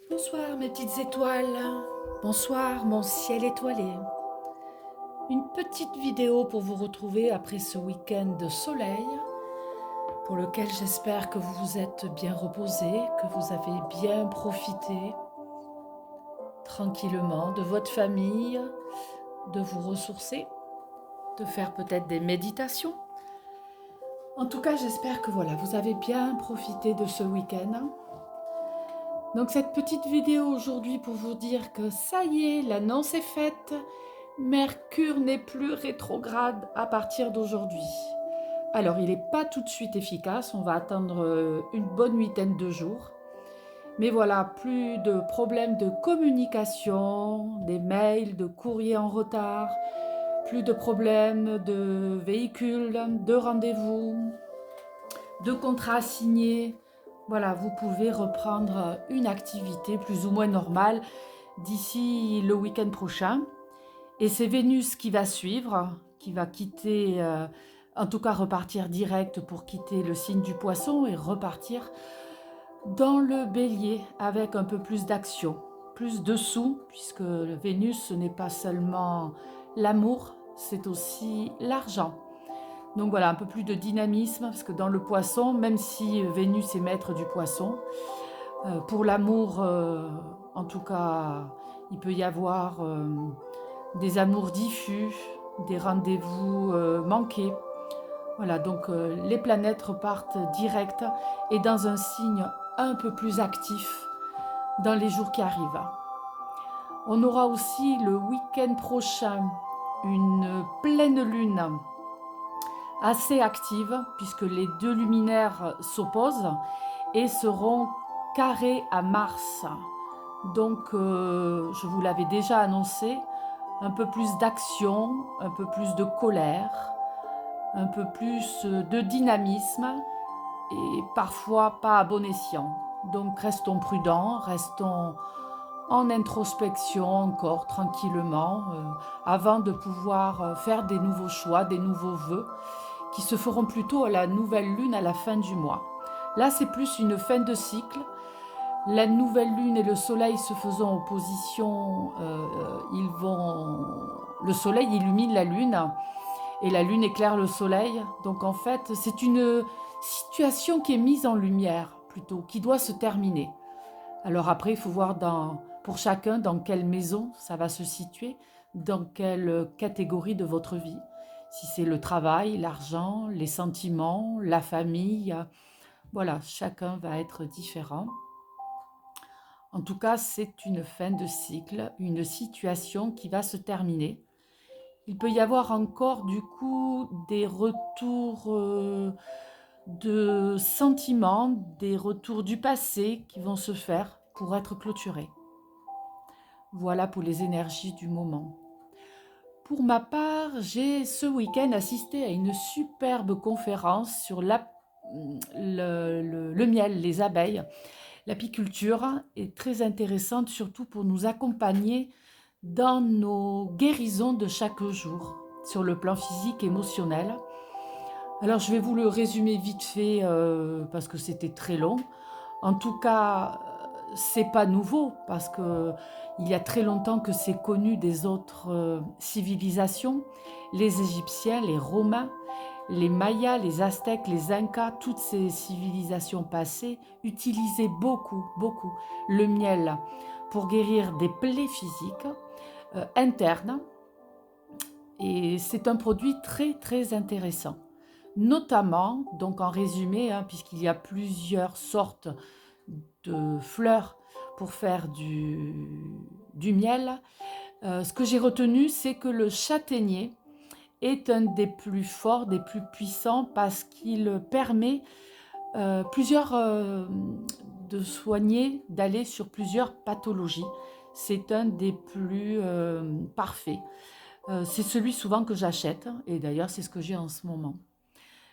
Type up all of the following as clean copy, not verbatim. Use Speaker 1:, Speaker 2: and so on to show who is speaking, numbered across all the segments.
Speaker 1: Bonsoir mes petites étoiles, bonsoir mon ciel étoilé. Une petite vidéo pour vous retrouver après ce week-end de soleil, pour lequel j'espère que vous vous êtes bien reposés, que vous avez bien profité tranquillement de votre famille, de vous ressourcer, de faire peut-être des méditations. En tout cas, j'espère que voilà, vous avez bien profité de ce week-end. Donc cette petite vidéo aujourd'hui pour vous dire que ça y est, l'annonce est faite. Mercure n'est plus rétrograde à partir d'aujourd'hui. Alors, il n'est pas tout de suite efficace, on va attendre une bonne huitaine de jours. Mais voilà, plus de problèmes de communication, des mails, de courriers en retard, plus de problèmes de véhicules, de rendez-vous, de contrats signés. Voilà, vous pouvez reprendre une activité plus ou moins normale d'ici le week-end prochain. Et c'est Vénus qui va suivre, qui va quitter, en tout cas repartir direct pour quitter le signe du Poisson et repartir dans le Bélier avec un peu plus d'action, plus de sous, puisque Vénus, ce n'est pas seulement l'amour, c'est aussi l'argent. Donc voilà, un peu plus de dynamisme, parce que dans le Poisson, même si Vénus est maître du Poisson, pour l'amour, en tout cas, il peut y avoir des amours diffus, des rendez-vous manqués. Voilà, donc les planètes repartent direct et dans un signe un peu plus actif dans les jours qui arrivent. On aura aussi le week-end prochain une pleine lune assez active puisque les deux luminaires s'opposent et seront carrés à Mars. Donc, je vous l'avais déjà annoncé, un peu plus d'action, un peu plus de colère, un peu plus de dynamisme et parfois pas à bon escient. Donc restons prudents, restons en introspection encore tranquillement avant de pouvoir faire des nouveaux choix, des nouveaux vœux qui se feront plutôt à la nouvelle lune à la fin du mois. Là, c'est plus une fin de cycle. La nouvelle lune et le soleil se faisant opposition, le soleil illumine la lune et la lune éclaire le soleil. Donc en fait, c'est une situation qui est mise en lumière plutôt, qui doit se terminer. Alors après, il faut voir pour chacun dans quelle maison ça va se situer, dans quelle catégorie de votre vie. Si c'est le travail, l'argent, les sentiments, la famille, voilà, chacun va être différent. En tout cas, c'est une fin de cycle, une situation qui va se terminer. Il peut y avoir encore du coup des retours de sentiments, des retours du passé qui vont se faire pour être clôturés. Voilà pour les énergies du moment. Pour ma part, j'ai ce week-end assisté à une superbe conférence sur le miel, les abeilles. L'apiculture est très intéressante, surtout pour nous accompagner dans nos guérisons de chaque jour, sur le plan physique, émotionnel. Alors je vais vous le résumer vite fait parce que c'était très long. En tout cas, c'est pas nouveau parce que il y a très longtemps que c'est connu des autres civilisations, les Égyptiens, les Romains, les Mayas, les Aztèques, les Incas, toutes ces civilisations passées utilisaient beaucoup le miel pour guérir des plaies physiques internes. Et c'est un produit très intéressant. Notamment, donc en résumé, puisqu'il y a plusieurs sortes de fleurs pour faire du miel, ce que j'ai retenu, c'est que le châtaignier est un des plus forts, des plus puissants, parce qu'il permet de soigner, d'aller sur plusieurs pathologies. C'est un des plus parfaits. C'est celui souvent que j'achète, et d'ailleurs c'est ce que j'ai en ce moment.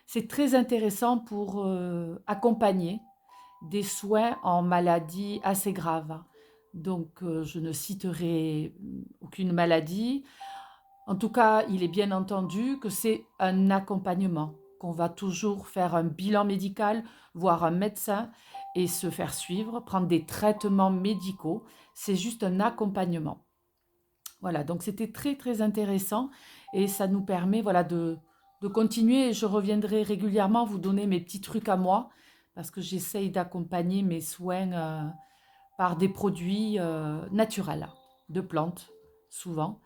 Speaker 1: C'est très intéressant pour accompagner des soins en maladies assez graves. Donc je ne citerai aucune maladie. En tout cas, il est bien entendu que c'est un accompagnement, qu'on va toujours faire un bilan médical, voir un médecin et se faire suivre, prendre des traitements médicaux. C'est juste un accompagnement. Voilà, donc c'était très très intéressant et ça nous permet voilà, de continuer. Et je reviendrai régulièrement vous donner mes petits trucs à moi parce que j'essaye d'accompagner mes soins par des produits naturels, de plantes, souvent.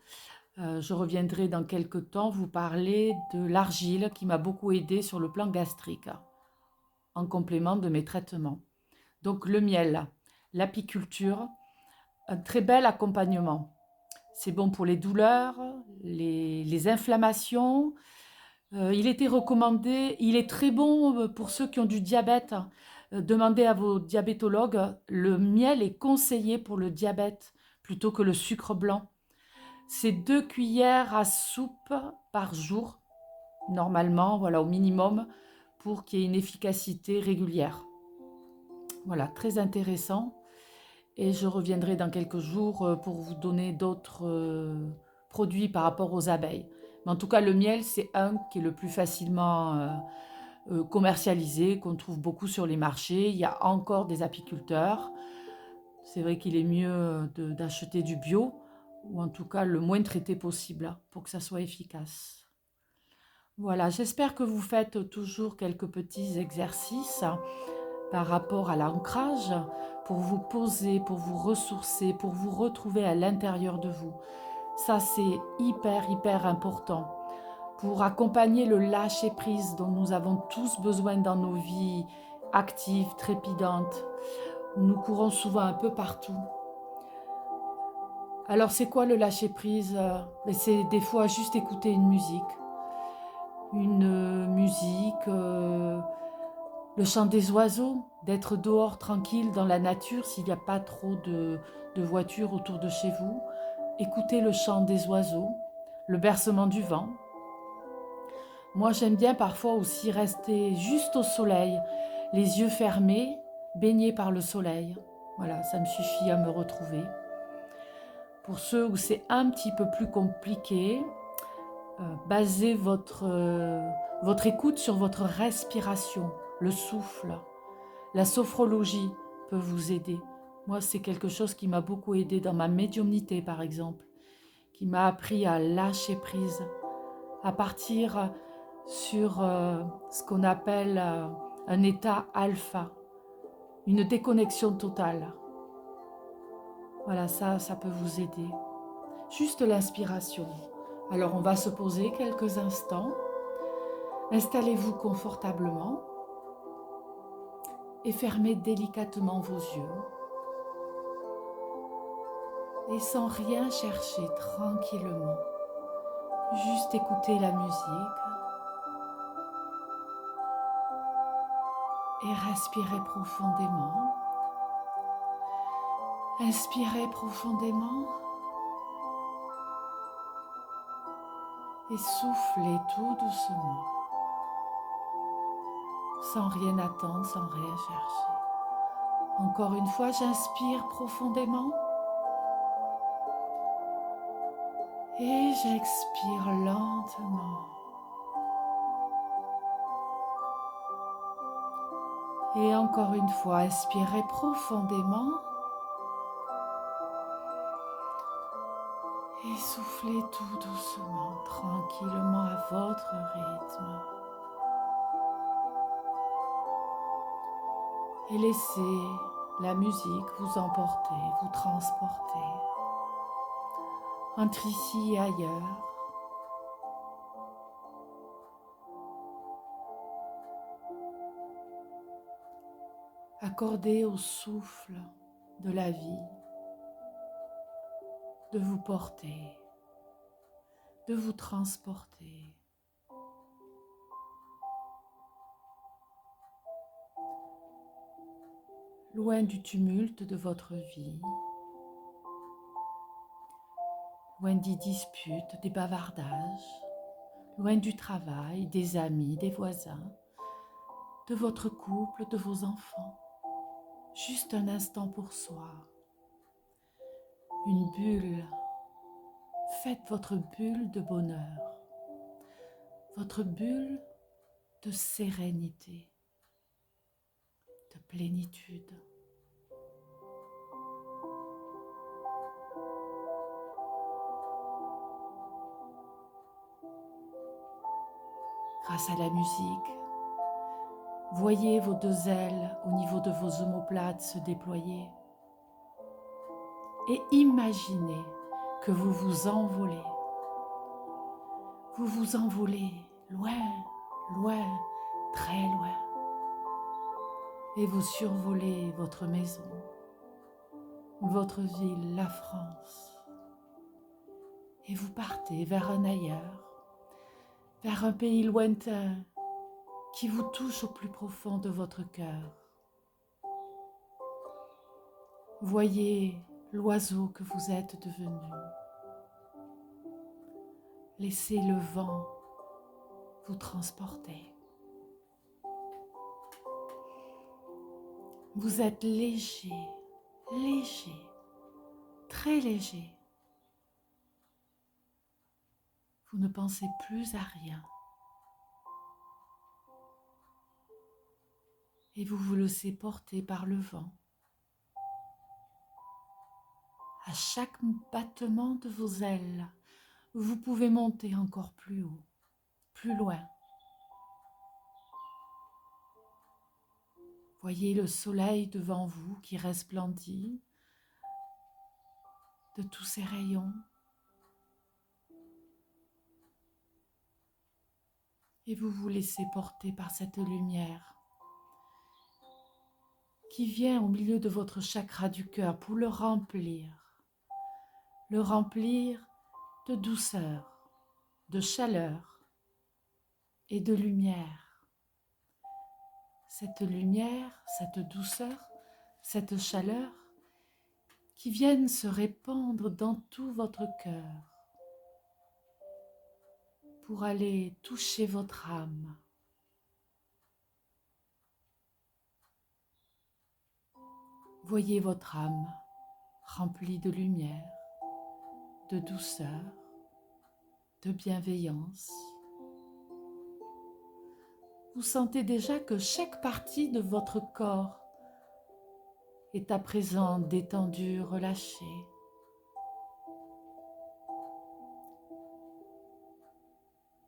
Speaker 1: Je reviendrai dans quelques temps vous parler de l'argile qui m'a beaucoup aidé sur le plan gastrique, en complément de mes traitements. Donc le miel, l'apiculture, un très bel accompagnement. C'est bon pour les douleurs, les inflammations. Il était recommandé, il est très bon pour ceux qui ont du diabète. Demandez à vos diabétologues, le miel est conseillé pour le diabète plutôt que le sucre blanc. C'est 2 cuillères à soupe par jour, normalement, voilà, au minimum, pour qu'il y ait une efficacité régulière. Voilà, très intéressant. Et je reviendrai dans quelques jours pour vous donner d'autres produits par rapport aux abeilles. Mais en tout cas, le miel, c'est un qui est le plus facilement commercialisé, qu'on trouve beaucoup sur les marchés. Il y a encore des apiculteurs. C'est vrai qu'il est mieux d'acheter du bio, ou en tout cas le moins traité possible, pour que ça soit efficace. Voilà, j'espère que vous faites toujours quelques petits exercices par rapport à l'ancrage pour vous poser, pour vous ressourcer, pour vous retrouver à l'intérieur de vous. Ça, c'est hyper important pour accompagner le lâcher-prise dont nous avons tous besoin dans nos vies actives, trépidantes, où nous courons souvent un peu partout. Alors, c'est quoi le lâcher-prise? C'est des fois juste écouter une musique. Le chant des oiseaux, d'être dehors tranquille dans la nature s'il n'y a pas trop de voitures autour de chez vous. Écoutez le chant des oiseaux, le bercement du vent. Moi, j'aime bien parfois aussi rester juste au soleil, les yeux fermés, baignés par le soleil. Voilà, ça me suffit à me retrouver. Pour ceux où c'est un petit peu plus compliqué, basez votre écoute sur votre respiration, le souffle. La sophrologie peut vous aider. Moi, c'est quelque chose qui m'a beaucoup aidé dans ma médiumnité, par exemple, qui m'a appris à lâcher prise, à partir sur ce qu'on appelle un état alpha, une déconnexion totale. Voilà, ça peut vous aider. Juste l'inspiration. Alors, on va se poser quelques instants. Installez-vous confortablement et fermez délicatement vos yeux. Et sans rien chercher, tranquillement, juste écouter la musique et respirer profondément. Inspirez profondément et soufflez tout doucement, sans rien attendre, sans rien chercher. Encore une fois, j'inspire profondément et j'expire lentement. Et encore une fois, inspirez profondément et soufflez tout doucement, tranquillement à votre rythme. Et laissez la musique vous emporter, vous transporter entre ici et ailleurs. Accordez au souffle de la vie de vous porter, de vous transporter. Loin du tumulte de votre vie, loin des disputes, des bavardages, loin du travail, des amis, des voisins, de votre couple, de vos enfants. Juste un instant pour soi. Une bulle. Faites votre bulle de bonheur, votre bulle de sérénité, de de plénitude. Grâce à la musique, voyez vos deux ailes au niveau de vos omoplates se déployer et imaginez que vous vous envolez. Vous vous envolez loin, loin, très loin. Et vous survolez votre maison, votre ville, la France. Et vous partez vers un ailleurs, vers un pays lointain qui vous touche au plus profond de votre cœur. Voyez l'oiseau que vous êtes devenu. Laissez le vent vous transporter. Vous êtes léger, léger, très léger. Vous ne pensez plus à rien. Et vous vous laissez porter par le vent. À chaque battement de vos ailes, vous pouvez monter encore plus haut, plus loin. Voyez le soleil devant vous qui resplendit de tous ses rayons. Et vous vous laissez porter par cette lumière qui vient au milieu de votre chakra du cœur pour le remplir de douceur, de chaleur et de lumière. Cette lumière, cette douceur, cette chaleur qui viennent se répandre dans tout votre cœur pour aller toucher votre âme. Voyez votre âme remplie de lumière, de douceur, de bienveillance. Vous sentez déjà que chaque partie de votre corps est à présent détendue, relâchée.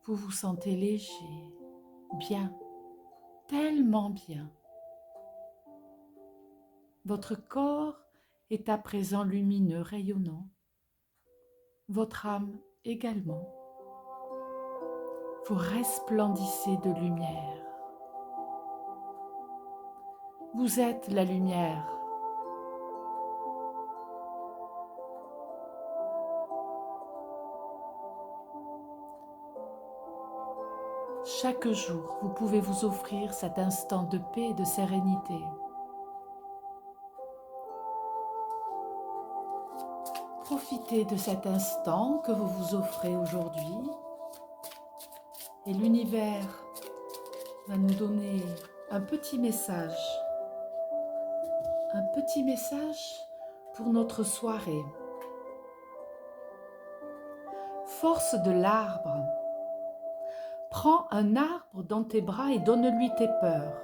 Speaker 1: Vous vous sentez léger, bien, tellement bien. Votre corps est à présent lumineux, rayonnant. Votre âme également. Vous resplendissez de lumière. Vous êtes la lumière. Chaque jour, vous pouvez vous offrir cet instant de paix et de sérénité. Profitez de cet instant que vous vous offrez aujourd'hui et l'univers va nous donner un petit message pour notre soirée. Force de l'arbre. Prends un arbre dans tes bras et donne-lui tes peurs.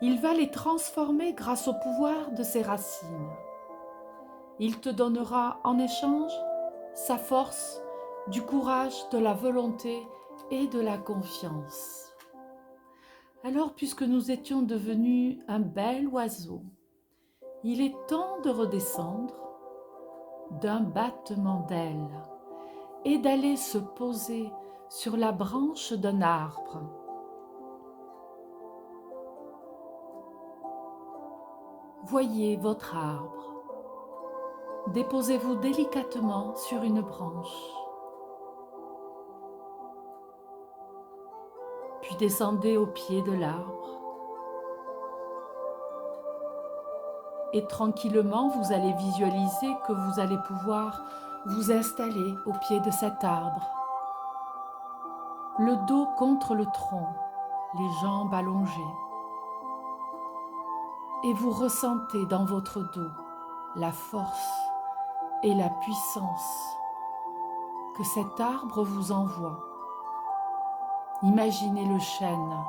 Speaker 1: Il va les transformer grâce au pouvoir de ses racines. Il te donnera en échange sa force, du courage, de la volonté et de la confiance. Alors, puisque nous étions devenus un bel oiseau, il est temps de redescendre d'un battement d'ailes et d'aller se poser sur la branche d'un arbre. Voyez votre arbre. Déposez-vous délicatement sur une branche. Puis descendez au pied de l'arbre. Et tranquillement, vous allez visualiser que vous allez pouvoir vous installer au pied de cet arbre. Le dos contre le tronc, les jambes allongées. Et vous ressentez dans votre dos la force et la puissance que cet arbre vous envoie. Imaginez le chêne,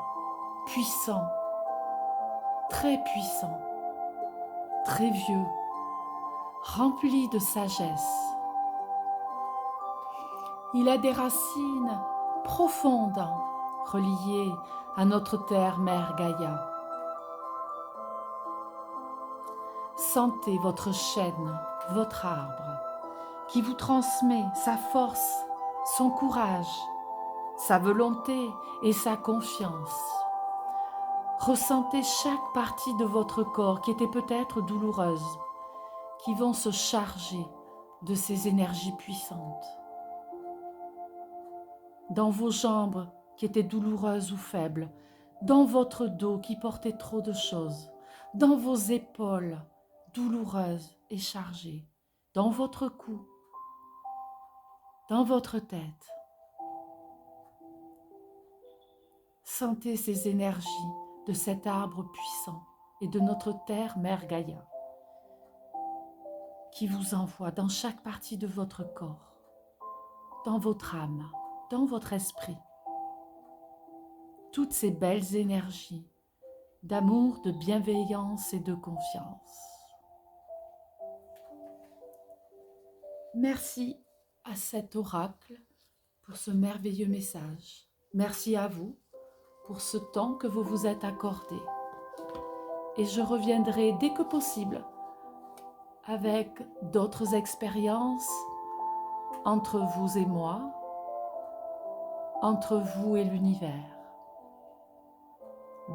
Speaker 1: puissant, très puissant, très vieux, rempli de sagesse. Il a des racines profondes, reliées à notre terre-mère Gaïa. Sentez votre chêne, votre arbre, qui vous transmet sa force, son courage, sa volonté et sa confiance. Ressentez chaque partie de votre corps qui était peut-être douloureuse, qui vont se charger de ces énergies puissantes. Dans vos jambes qui étaient douloureuses ou faibles, dans votre dos qui portait trop de choses, dans vos épaules douloureuses et chargées, dans votre cou, dans votre tête. Sentez ces énergies de cet arbre puissant et de notre terre Mère Gaïa qui vous envoie dans chaque partie de votre corps, dans votre âme, dans votre esprit, toutes ces belles énergies d'amour, de bienveillance et de confiance. Merci à cet oracle pour ce merveilleux message. Merci à vous pour ce temps que vous vous êtes accordé. Et je reviendrai dès que possible avec d'autres expériences entre vous et moi, entre vous et l'univers.